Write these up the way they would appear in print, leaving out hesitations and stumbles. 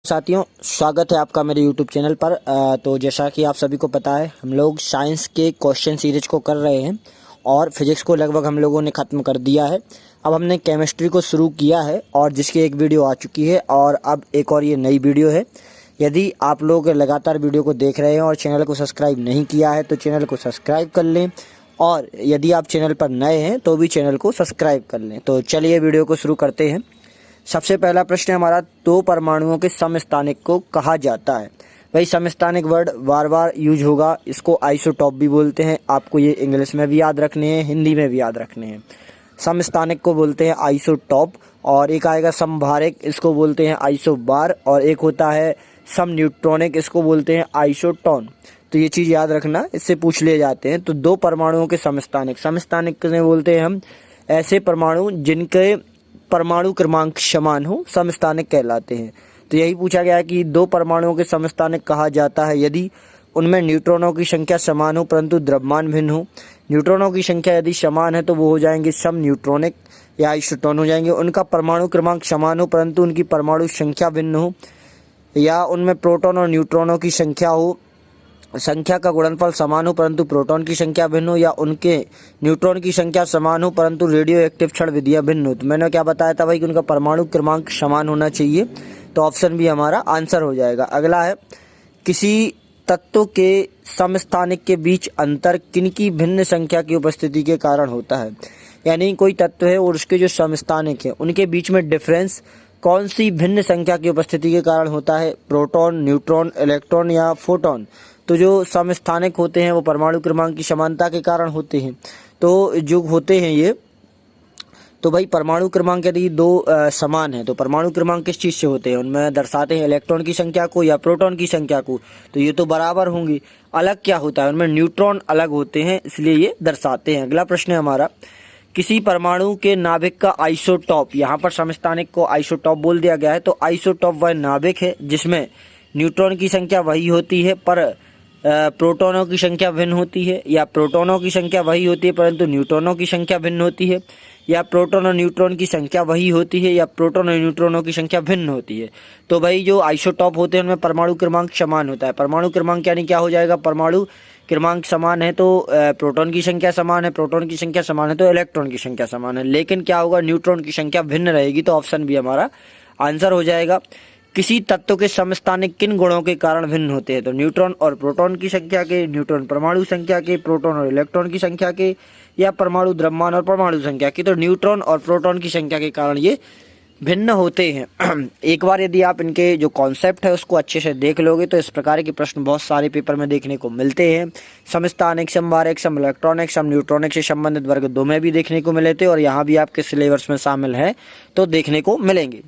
साथियों, स्वागत है आपका मेरे YouTube चैनल पर। तो जैसा कि आप सभी को पता है, हम लोग साइंस के क्वेश्चन सीरीज को कर रहे हैं और फिजिक्स को लगभग हम लोगों ने ख़त्म कर दिया है। अब हमने केमिस्ट्री को शुरू किया है और जिसकी एक वीडियो आ चुकी है और अब एक और ये नई वीडियो है। यदि आप लोग लगातार वीडियो को देख रहे हैं और चैनल को सब्सक्राइब नहीं किया है तो चैनल को सब्सक्राइब कर लें, और यदि आप चैनल पर नए हैं तो भी चैनल को सब्सक्राइब कर लें। तो चलिए वीडियो को शुरू करते हैं। सबसे पहला प्रश्न हमारा, दो परमाणुओं के समस्थानिक को कहा जाता है। भाई समस्थानिक वर्ड बार बार यूज होगा, इसको आइसोटॉप भी बोलते हैं। आपको ये इंग्लिश में भी याद रखने हैं, हिंदी में भी याद रखने हैं। समस्थानिक को बोलते हैं आइसोटॉप, और एक आएगा समभारिक, इसको बोलते हैं आइसोबार, और एक होता है सम न्यूट्रॉनिक, इसको बोलते हैं आइसोटोन। तो ये चीज़ याद रखना, इससे पूछ लिए जाते हैं। तो दो परमाणुओं के समस्थानिक, समस्थानिक किसे बोलते हैं हम? ऐसे परमाणु जिनके परमाणु क्रमांक समान हो, समस्थानिक कहलाते हैं। तो यही पूछा गया है कि दो परमाणुओं के समस्थानिक कहा जाता है यदि उनमें न्यूट्रॉनों की संख्या समान हो परंतु द्रव्यमान भिन्न हो। न्यूट्रॉनों की संख्या यदि समान है तो वो हो जाएंगे सम न्यूट्रॉनिक या आइसोटोन हो जाएंगे। उनका परमाणु क्रमांक समान हो परंतु उनकी परमाणु संख्या भिन्न हो, या उनमें प्रोटॉन और न्यूट्रॉनों की संख्या का गुणनफल समान हो परंतु प्रोटॉन की संख्या भिन्न हो, या उनके न्यूट्रॉन की संख्या समान हो परंतु रेडियो एक्टिव क्षण विधियां भिन्न हो। तो मैंने क्या बताया था भाई कि उनका परमाणु क्रमांक समान होना चाहिए। तो ऑप्शन भी हमारा आंसर हो जाएगा। अगला है, किसी तत्व के समस्थानिक के बीच अंतर किनकी भिन्न संख्या की उपस्थिति के कारण होता है। यानी कोई तत्व है और उसके जो समस्थानिक है उनके बीच में डिफरेंस कौन सी भिन्न संख्या की उपस्थिति के कारण होता है? प्रोटॉन, न्यूट्रॉन, इलेक्ट्रॉन या फोटॉन। तो जो समस्थानिक होते हैं वो परमाणु क्रमांक की समानता के कारण होते हैं। तो जो होते हैं ये, तो भाई परमाणु क्रमांक यदि दो समान है तो परमाणु क्रमांक किस चीज़ से होते हैं? उनमें दर्शाते हैं इलेक्ट्रॉन की संख्या को या प्रोटॉन की संख्या को। तो ये तो बराबर होंगी। अलग क्या होता है? उनमें न्यूट्रॉन अलग होते हैं, इसलिए ये दर्शाते हैं। अगला प्रश्न है हमारा, किसी परमाणु के नाभिक का आइसोटॉप, यहाँ पर समस्थानिक को आइसोटॉप बोल दिया गया है। तो आइसोटॉप वह नाभिक है जिसमें न्यूट्रॉन की संख्या वही होती है पर प्रोटॉनों की संख्या भिन्न होती है, या प्रोटॉनों की संख्या वही होती है परंतु न्यूट्रॉनों की संख्या भिन्न होती है, या प्रोटॉन और न्यूट्रॉन की संख्या वही होती है या प्रोटॉन और न्यूट्रॉनों की संख्या भिन्न होती है। तो भाई जो आइसोटॉप होते हैं उनमें परमाणु क्रमांक समान होता है। परमाणु क्रमांक यानी क्या हो जाएगा? परमाणु क्रमांक समान है तो प्रोटॉन की संख्या समान है, प्रोटॉन की संख्या समान है तो इलेक्ट्रॉन की संख्या समान है। लेकिन क्या होगा? न्यूट्रॉन की संख्या भिन्न रहेगी। तो ऑप्शन भी हमारा आंसर हो जाएगा। किसी तत्व के समस्थानिक किन गुणों के कारण भिन्न होते हैं? तो न्यूट्रॉन और प्रोटॉन की संख्या के, न्यूट्रॉन परमाणु संख्या के, प्रोटॉन और इलेक्ट्रॉन की संख्या के, या परमाणु द्रव्यमान और परमाणु संख्या की। तो न्यूट्रॉन और प्रोटॉन की संख्या के कारण ये भिन्न होते हैं। एक बार यदि आप इनके जो कॉन्सेप्ट है उसको अच्छे से देख लोगे तो इस प्रकार के प्रश्न बहुत सारे पेपर में देखने को मिलते हैं। समस्थानिक, समभारिक, सम इलेक्ट्रॉनिक, सम न्यूट्रॉनिक से संबंधित वर्ग 2 में भी देखने को मिले थे और यहाँ भी आपके सिलेबस में शामिल है तो देखने को मिलेंगे।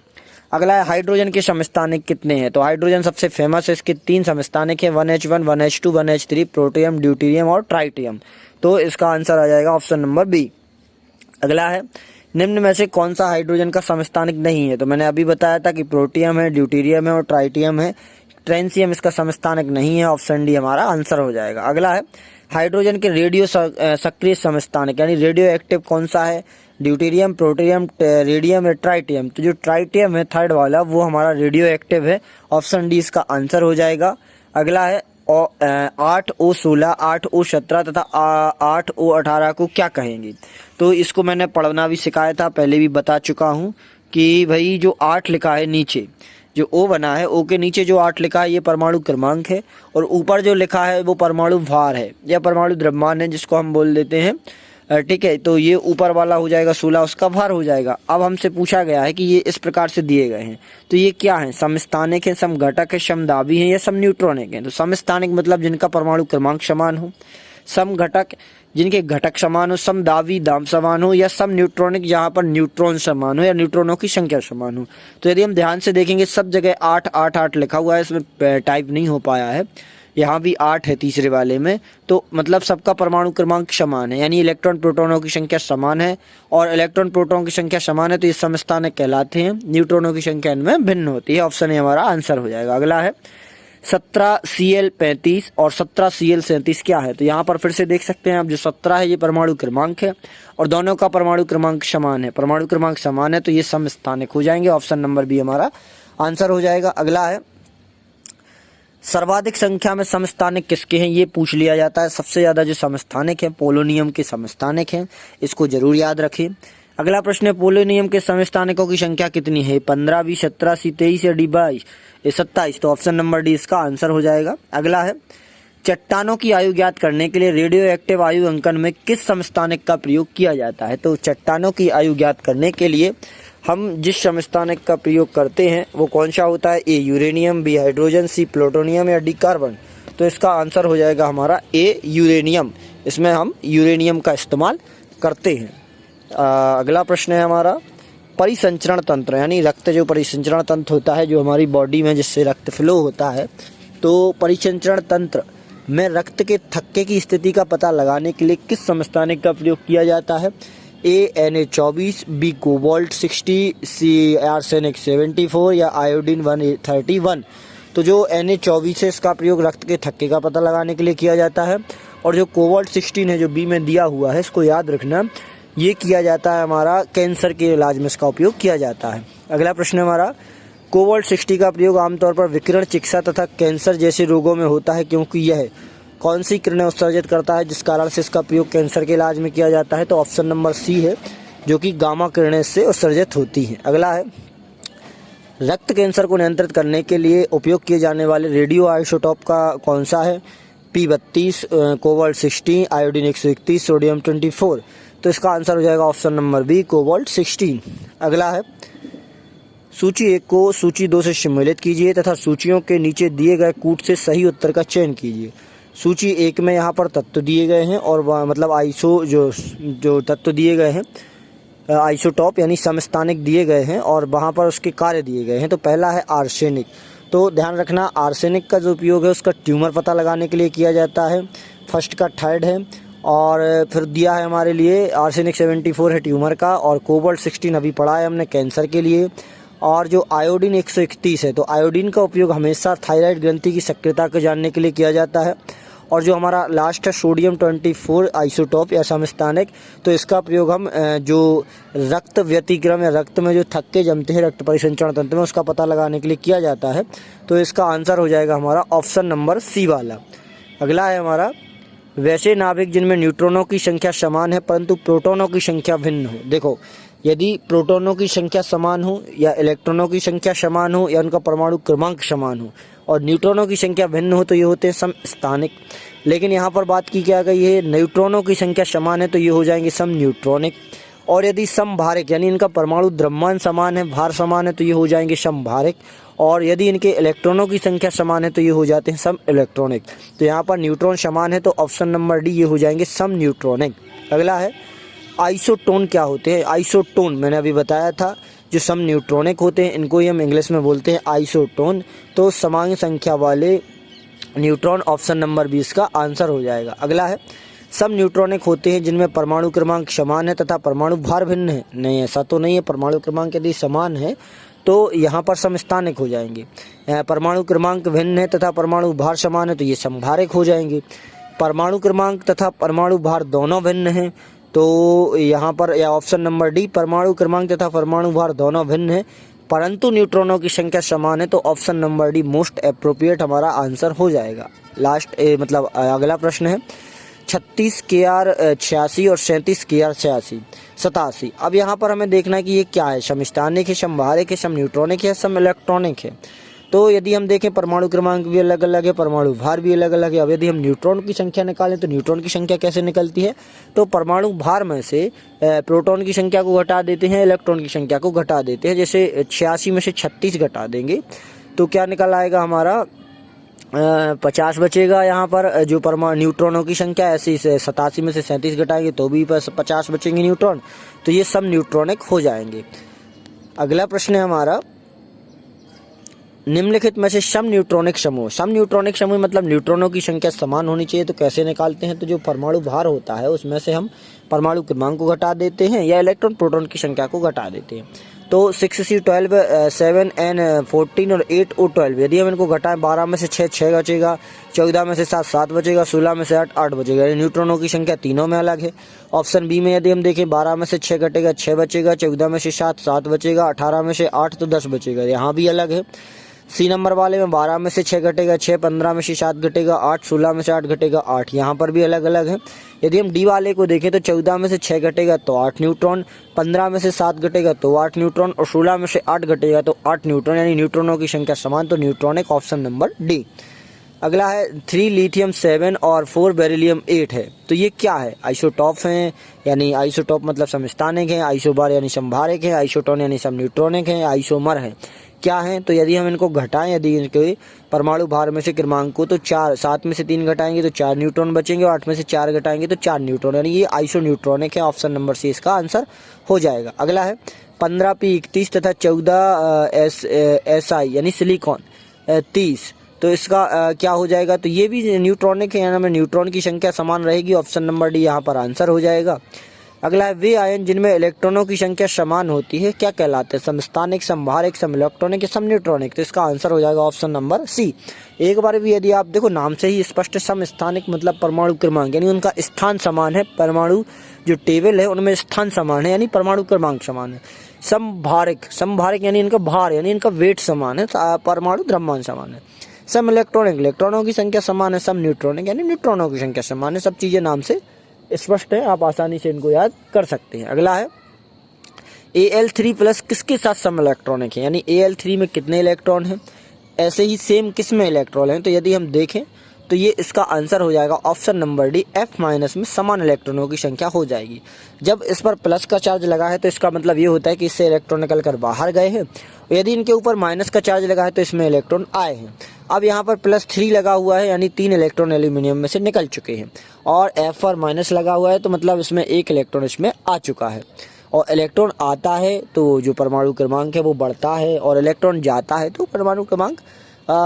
अगला है, हाइड्रोजन के समस्थानिक कितने हैं? तो हाइड्रोजन सबसे फेमस है, इसके 3 समस्थानिक हैं, 1H1, 1H2, 1H3, protium, deuterium और ट्राइटियम। तो इसका आंसर आ जाएगा ऑप्शन नंबर बी। अगला है, निम्न में से कौन सा हाइड्रोजन का समस्थानिक नहीं है? तो मैंने अभी बताया था कि प्रोटियम है, ड्यूटेरियम है और ट्राइटियम है। ट्रांसियम इसका समस्थानिक नहीं है। ऑप्शन डी हमारा आंसर हो जाएगा। अगला है, हाइड्रोजन के रेडियो सक्रिय समस्थानिक यानी रेडियो एक्टिव कौन सा है? ड्यूटेरियम, प्रोटियम, रेडियम या ट्राइटियम। तो जो ट्राइटियम है थर्ड वाला वो हमारा रेडियो एक्टिव है। ऑप्शन डी इसका आंसर हो जाएगा। अगला है, 8O16, 8O17 तथा 8O18 को क्या कहेंगे? तो इसको मैंने पढ़ना भी सिखाया था, पहले भी बता चुका हूँ कि भाई जो 8 लिखा है नीचे, जो O बना है, O के नीचे जो 8 लिखा है ये परमाणु क्रमांक है, और ऊपर जो लिखा है वो परमाणु भार है या परमाणु द्रव्यमान है जिसको हम बोल देते हैं। ठीक है, तो ये ऊपर वाला हो जाएगा 16, उसका भार हो जाएगा। अब हमसे पूछा गया है कि ये इस प्रकार से दिए गए हैं तो ये क्या है? समस्थानिक है, समघटक है, समदाबी है या सम न्यूट्रॉनिक है? तो समस्थानिक मतलब जिनका परमाणु क्रमांक समान हो, समघटक जिनके घटक समान हो, समदाबी दाम समान हो, या सम न्यूट्रॉनिक जहाँ पर न्यूट्रॉन समान हो या न्यूट्रॉनों की संख्या समान हो। तो यदि हम ध्यान से देखेंगे सब जगह 8 8 8 लिखा हुआ है, इसमें टाइप नहीं हो पाया है, यहाँ भी 8 है तीसरे वाले में। तो मतलब सबका परमाणु क्रमांक समान है, यानी इलेक्ट्रॉन प्रोटॉनों की संख्या समान है और इलेक्ट्रॉन प्रोटॉन की संख्या समान है तो ये समस्थानिक कहलाते हैं। न्यूट्रॉनों की संख्या इनमें भिन्न होती है। ऑप्शन ए हमारा आंसर हो जाएगा। अगला है, 17Cl35 और 17Cl37 क्या है? तो यहाँ पर फिर से देख सकते हैं आप, जो 17 है ये परमाणु क्रमांक है और दोनों का परमाणु क्रमांक समान है। परमाणु क्रमांक समान है तो ये समस्थानिक हो जाएंगे। ऑप्शन नंबर बी हमारा आंसर हो जाएगा। अगला है सर्वाधिक संख्या में समस्थानिक किसके हैं, ये पूछ लिया जाता है। सबसे ज्यादा जो समस्थानिक है पोलोनियम के समस्थानिक हैं, इसको जरूर याद रखें। अगला प्रश्न है पोलोनियम के समस्थानिकों की संख्या कितनी है, 15, 20, 17, 23 या डी 22, 27। तो ऑप्शन नंबर डी इसका आंसर हो जाएगा। अगला है चट्टानों की आयु ज्ञात करने के लिए रेडियो एक्टिव आयु अंकन में किस समस्थानिक का प्रयोग किया जाता है। तो चट्टानों की आयु ज्ञात करने के लिए हम जिस समस्थानिक का प्रयोग करते हैं वो कौन सा होता है, ए यूरेनियम, बी हाइड्रोजन, सी प्लूटोनियम या डी कार्बन। तो इसका आंसर हो जाएगा हमारा ए यूरेनियम। इसमें हम यूरेनियम का इस्तेमाल करते हैं। अगला प्रश्न है हमारा परिसंचरण तंत्र, यानी रक्त जो परिसंचरण तंत्र होता है जो हमारी बॉडी में जिससे रक्त फ्लो होता है, तो परिसंचरण तंत्र में रक्त के थक्के की स्थिति का पता लगाने के लिए किस समस्थानिक का प्रयोग किया जाता है। ए Na24, बी कोबाल्ट 60, सी आर्सेनिक 74 या आयोडीन 131। तो जो Na24 है इसका प्रयोग रक्त के थक्के का पता लगाने के लिए किया जाता है, और जो कोबाल्ट 16 है जो बी में दिया हुआ है इसको याद रखना, ये किया जाता है हमारा कैंसर के इलाज में इसका उपयोग किया जाता है। अगला प्रश्न हमारा कोबाल्ट 60 का प्रयोग आमतौर पर विकिरण चिकित्सा तथा कैंसर जैसे रोगों में होता है क्योंकि यह कौन सी किरणें उत्सर्जित करता है जिस कारण से इसका प्रयोग कैंसर के इलाज में किया जाता है। तो ऑप्शन नंबर सी है जो कि गामा किरणें से उत्सर्जित होती हैं। अगला है रक्त कैंसर को नियंत्रित करने के लिए उपयोग किए जाने वाले रेडियो आइसोटॉप का कौन सा है, P32, कोबाल्ट 16, आयोडीन 131, सोडियम 24। तो इसका आंसर हो जाएगा ऑप्शन नंबर बी कोबाल्ट 16। अगला है सूची 1 को सूची 2 से सम्मिलित कीजिए तथा सूचियों के नीचे दिए गए कूट से सही उत्तर का चयन कीजिए। सूची 1 में यहाँ पर तत्व दिए गए हैं और मतलब आइसो जो तत्व दिए गए हैं आइसोटॉप यानी समस्थानिक दिए गए हैं और वहाँ पर उसके कार्य दिए गए हैं। तो पहला है आर्सेनिक। तो ध्यान रखना आर्सेनिक का जो उपयोग है उसका ट्यूमर पता लगाने के लिए किया जाता है, फर्स्ट का थर्ड है। और फिर दिया है हमारे लिए आर्सेनिक 74 है ट्यूमर का, और कोबाल्ट 16 अभी पढ़ा है हमने कैंसर के लिए, और जो आयोडीन 131 है तो आयोडीन का उपयोग हमेशा थायराइड ग्रंथि की सक्रियता को जानने के लिए किया जाता है। और जो हमारा लास्ट है सोडियम 24 आइसोटॉप या समस्थानिक, तो इसका प्रयोग हम जो रक्त व्यतिक्रम या रक्त में जो थक्के जमते हैं रक्त परिसंचरण तंत्र में उसका पता लगाने के लिए किया जाता है। तो इसका आंसर हो जाएगा हमारा ऑप्शन नंबर सी वाला। अगला है हमारा वैसे नाभिक जिनमें न्यूट्रॉनों की संख्या समान है परंतु प्रोटॉनों की संख्या भिन्न हो। देखो यदि प्रोटॉनों की संख्या समान हो या इलेक्ट्रॉनों की संख्या समान हो या उनका परमाणु क्रमांक समान हो और न्यूट्रॉनों की संख्या भिन्न हो तो ये होते हैं समस्थानिक। लेकिन यहाँ पर बात की क्या गई है, न्यूट्रॉनों की संख्या समान है तो ये हो जाएंगे सम न्यूट्रॉनिक, और यदि समभारिक यानी इनका परमाणु द्रव्यमान समान है, भार समान है तो ये हो जाएंगे समभारिक, और यदि इनके इलेक्ट्रॉनों की संख्या समान है तो ये हो जाते हैं सम इलेक्ट्रॉनिक। तो यहाँ पर न्यूट्रॉन समान है तो ऑप्शन नंबर डी ये हो जाएंगे सम न्यूट्रॉनिक। अगला है आइसोटोन क्या होते हैं। आइसोटोन मैंने अभी बताया था जो सम न्यूट्रॉनिक होते हैं इनको ही हम इंग्लिश में बोलते हैं आइसोटोन। तो समान संख्या वाले न्यूट्रॉन ऑप्शन नंबर 20 का आंसर हो जाएगा। अगला है सब न्यूट्रॉनिक होते हैं जिनमें परमाणु क्रमांक समान है तथा परमाणु भार भिन्न है। नहीं, ऐसा तो नहीं है, परमाणु क्रमांक यदि समान है तो यहाँ पर समस्थानिक हो जाएंगे। परमाणु क्रमांक भिन्न है तथा परमाणु भार समान है तो ये समभारिक हो जाएंगे। परमाणु क्रमांक तथा परमाणु भार दोनों भिन्न हैं तो यहाँ पर या ऑप्शन नंबर डी परमाणु क्रमांक तथा परमाणु भार दोनों भिन्न है परंतु न्यूट्रॉनों की संख्या समान है तो option number D most appropriate हमारा आंसर हो जाएगा। मतलब अगला प्रश्न है 36 KR 86 और 37 KR 87। अब यहाँ पर हमें देखना है कि ये क्या है, समस्थानिक है, समभारिक है, सम न्यूट्रॉनिक है, सम इलेक्ट्रॉनिक है। तो यदि हम देखें परमाणु क्रमांक भी अलग अलग है, परमाणु भार भी अलग अलग है। अब यदि हम न्यूट्रॉन की संख्या निकालें तो न्यूट्रॉन की संख्या कैसे निकलती है, तो परमाणु भार में से प्रोटॉन की संख्या को घटा देते हैं, इलेक्ट्रॉन की संख्या को घटा देते हैं। जैसे 86 में से 36 घटा देंगे तो क्या निकल आएगा हमारा 50 बचेगा। यहाँ पर जो परमाणु न्यूट्रॉनों की संख्या ऐसी 87 में से 37 घटाएंगे तो भी 50 बचेंगे न्यूट्रॉन, तो ये सब न्यूट्रॉनिक हो जाएंगे। अगला प्रश्न है हमारा निम्नलिखित में से सम न्यूट्रॉनिक समूह। सम न्यूट्रॉनिक समूह मतलब न्यूट्रॉनों की संख्या समान होनी चाहिए। तो कैसे निकालते हैं, तो जो परमाणु भार होता है उसमें से हम परमाणु क्रमांक को घटा देते हैं या इलेक्ट्रॉन प्रोटॉन की संख्या को घटा देते हैं। तो 6C12 7N14 और 8O12, यदि हम इनको घटाएं 12 में से 6 बचेगा, 14 में से 7 बचेगा, 16 में से 8 बचेगा, यानी न्यूट्रॉनों की संख्या तीनों में अलग है। ऑप्शन बी में यदि हम देखें 12 में से 6 घटेगा 6 बचेगा, 14 में से 7 बचेगा, 18 में से 8 तो 10 बचेगा, यहाँ भी अलग है। सी नंबर वाले में 12 में से 6 घटेगा 6, 15 में से 7 घटेगा 8, 16 में से 8 घटेगा 8, यहाँ पर भी अलग अलग है। यदि हम डी वाले को देखें तो 14 में से 6 घटेगा तो 8 न्यूट्रॉन, 15 में से 7 घटेगा तो 8 न्यूट्रॉन और 16 में से 8 घटेगा तो 8 न्यूट्रॉन, यानी न्यूट्रॉनों की संख्या समान, तो न्यूट्रॉनिक ऑप्शन नंबर डी। अगला है 3 लिथियम 7 और 4 बेरिलियम 8 है, तो ये क्या है? आइसोटॉप हैं, यानी आइसोटॉप मतलब समस्थानिक है, आइसोबार यानी समभारिक है, आइसोटोन यानी समन्यूट्रॉनिक है, आइसोमर है, क्या है? तो यदि हम इनको घटाएं, यदि इनके परमाणु भार में से क्रमांक को, तो 7 में से 3 घटाएंगे तो 4 न्यूट्रॉन बचेंगे और 8 में से 4 घटाएंगे तो 4 न्यूट्रॉन, यानी ये आइसोन्यूट्रॉनिक है। ऑप्शन नंबर सी इसका आंसर हो जाएगा। अगला है 15P31 तथा 14 Si यानी सिलिकॉन 30, तो इसका क्या हो जाएगा? तो ये भी न्यूट्रॉनिक है, यानी न्यूट्रॉन की संख्या समान रहेगी। ऑप्शन नंबर डी यहाँ पर आंसर हो जाएगा। अगला है वे आयन जिनमें इलेक्ट्रॉनों की संख्या समान होती है क्या कहलाते हैं? समस्थानिक, समभारिक, सम इलेक्ट्रॉनिक या सम न्यूट्रॉनिक, तो इसका आंसर हो जाएगा ऑप्शन नंबर सी। एक बार भी यदि आप देखो नाम से ही स्पष्ट, समस्थानिक मतलब परमाणु क्रमांक, यानी उनका स्थान समान है, परमाणु जो टेबल है उनमें स्थान समान है, यानी परमाणु क्रमांक समान है। समभारिक, समभारिक यानी इनका भार, यानी इनका वेट समान है, परमाणु द्रव्यमान समान है। सम इलेक्ट्रॉनिक, इलेक्ट्रॉनों की संख्या समान है। सम न्यूट्रॉनिक यानी न्यूट्रॉनों की संख्या समान है। सब चीजें नाम से स्पष्ट है, आप आसानी से इनको याद कर सकते हैं। अगला है Al3+ किसके साथ सम इलेक्ट्रॉनिक है, यानी Al3 में कितने इलेक्ट्रॉन हैं, ऐसे ही सेम किस में इलेक्ट्रॉन हैं? तो यदि हम देखें तो ये इसका आंसर हो जाएगा ऑप्शन नंबर डी, F- में समान इलेक्ट्रॉनों की संख्या हो जाएगी। जब इस पर प्लस का चार्ज लगा है तो इसका मतलब ये होता है कि इससे इलेक्ट्रॉन निकल कर बाहर गए हैं, यदि इनके ऊपर माइनस का चार्ज लगा है तो इसमें इलेक्ट्रॉन आए हैं। अब यहाँ पर +3 लगा हुआ है, यानी 3 इलेक्ट्रॉन एल्यूमिनियम में से निकल चुके हैं, और F पर माइनस लगा हुआ है तो मतलब इसमें 1 इलेक्ट्रॉन इसमें आ चुका है। और इलेक्ट्रॉन आता है तो जो परमाणु क्रमांक है वो बढ़ता है, और इलेक्ट्रॉन जाता है तो परमाणु क्रमांक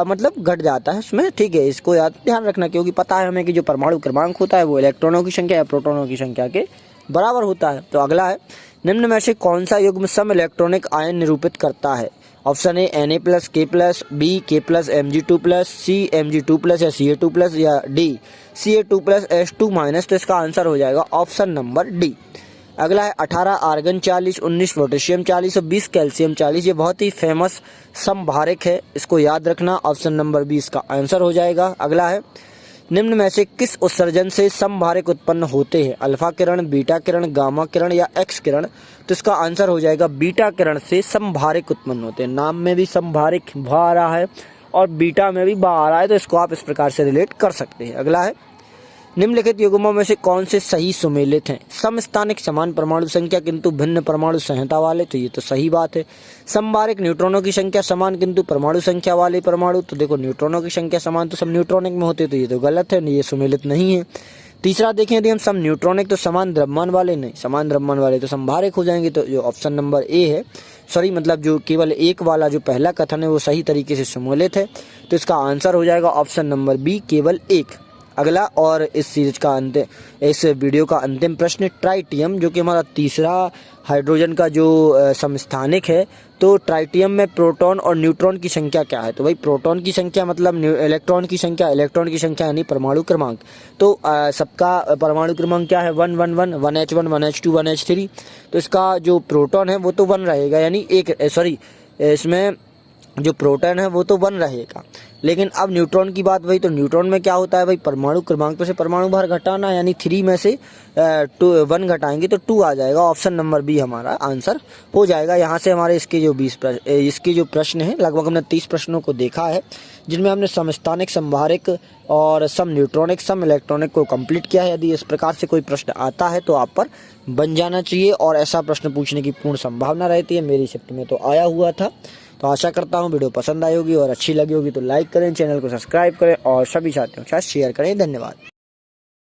मतलब घट जाता है उसमें, ठीक है। इसको याद ध्यान रखना, क्योंकि पता है हमें कि जो परमाणु क्रमांक होता है वो इलेक्ट्रॉनों की संख्या या प्रोटॉनों की संख्या के बराबर होता है। तो अगला है निम्न में से कौन सा युग्म सम इलेक्ट्रॉनिक आयन निरूपित करता है? Option A Na+, K+, B K+, Mg2+, C Mg2+ या Ca2+, या डी Ca2+ H2-, तो इसका आंसर हो जाएगा ऑप्शन नंबर डी। अगला है 18 आर्गन 40, 19 पोटेशियम 40 और 20 कैल्शियम 40, ये बहुत ही फेमस समभारिक है, इसको याद रखना। ऑप्शन नंबर बी इसका आंसर हो जाएगा। अगला है निम्न में से किस उत्सर्जन से समभारिक उत्पन्न होते हैं? अल्फा किरण, बीटा किरण, गामा किरण या एक्स किरण, तो इसका आंसर हो जाएगा बीटा किरण से समभारिक उत्पन्न होते हैं। नाम में भी समभारिक भा आ रहा है और बीटा में भी बा आ रहा है, तो इसको आप इस प्रकार से रिलेट कर सकते हैं। अगला है निम्नलिखित युग्मों में से कौन से सही सुमेलित हैं? समस्थानिक, समान परमाणु संख्या किंतु भिन्न परमाणु संहिता वाले, तो ये तो सही बात है। समभारिक, न्यूट्रॉनों की संख्या समान किंतु परमाणु संख्या वाले परमाणु, तो देखो न्यूट्रॉनों की संख्या समान तो सब न्यूट्रॉनिक में होते, तो ये तो गलत है, ये सुमेलित नहीं है। तीसरा देखें यदि हम सम न्यूट्रॉनिक तो समान द्रव्यमान वाले, नहीं समान द्रव्यमान वाले तो समभारिक हो जाएंगे, तो जो ऑप्शन नंबर ए है, सॉरी मतलब जो केवल एक वाला जो पहला कथन है वो सही तरीके से सुमेलित है, तो इसका आंसर हो जाएगा ऑप्शन नंबर बी, केवल एक। अगला और इस सीरीज का इस वीडियो का अंतिम प्रश्न, ट्राइटियम जो कि हमारा तीसरा हाइड्रोजन का जो समस्थानिक है, तो ट्राइटियम में प्रोटॉन और न्यूट्रॉन की संख्या क्या है? तो भाई प्रोटॉन की संख्या मतलब इलेक्ट्रॉन की संख्या, इलेक्ट्रॉन की संख्या यानी परमाणु क्रमांक, तो सबका परमाणु क्रमांक क्या है? 1 1 1 1H1 1H2 1H3, तो इसका जो प्रोटॉन है वो तो 1 रहेगा, यानी इसमें जो प्रोटॉन है वो तो 1 रहेगा। लेकिन अब न्यूट्रॉन की बात भाई, तो न्यूट्रॉन में क्या होता है भाई? परमाणु क्रमांक पे से परमाणु भार घटाना, यानी 3 में से 1 घटाएंगे तो 2 आ जाएगा। ऑप्शन नंबर बी हमारा आंसर हो जाएगा। यहाँ से हमारे इसके जो प्रश्न है, लगभग हमने 30 प्रश्नों को देखा है, जिनमें हमने समस्थानिक, समभारिक और सम न्यूट्रॉनिक, सम इलेक्ट्रॉनिक को कंप्लीट किया है। यदि इस प्रकार से कोई प्रश्न आता है तो आप पर बन जाना चाहिए, और ऐसा प्रश्न पूछने की पूर्ण संभावना रहती है। मेरी शिफ्ट में तो आया हुआ था। तो आशा करता हूँ वीडियो पसंद आई होगी और अच्छी लगी होगी तो लाइक करें, चैनल को सब्सक्राइब करें और सभी साथियों के साथ शेयर करें। धन्यवाद।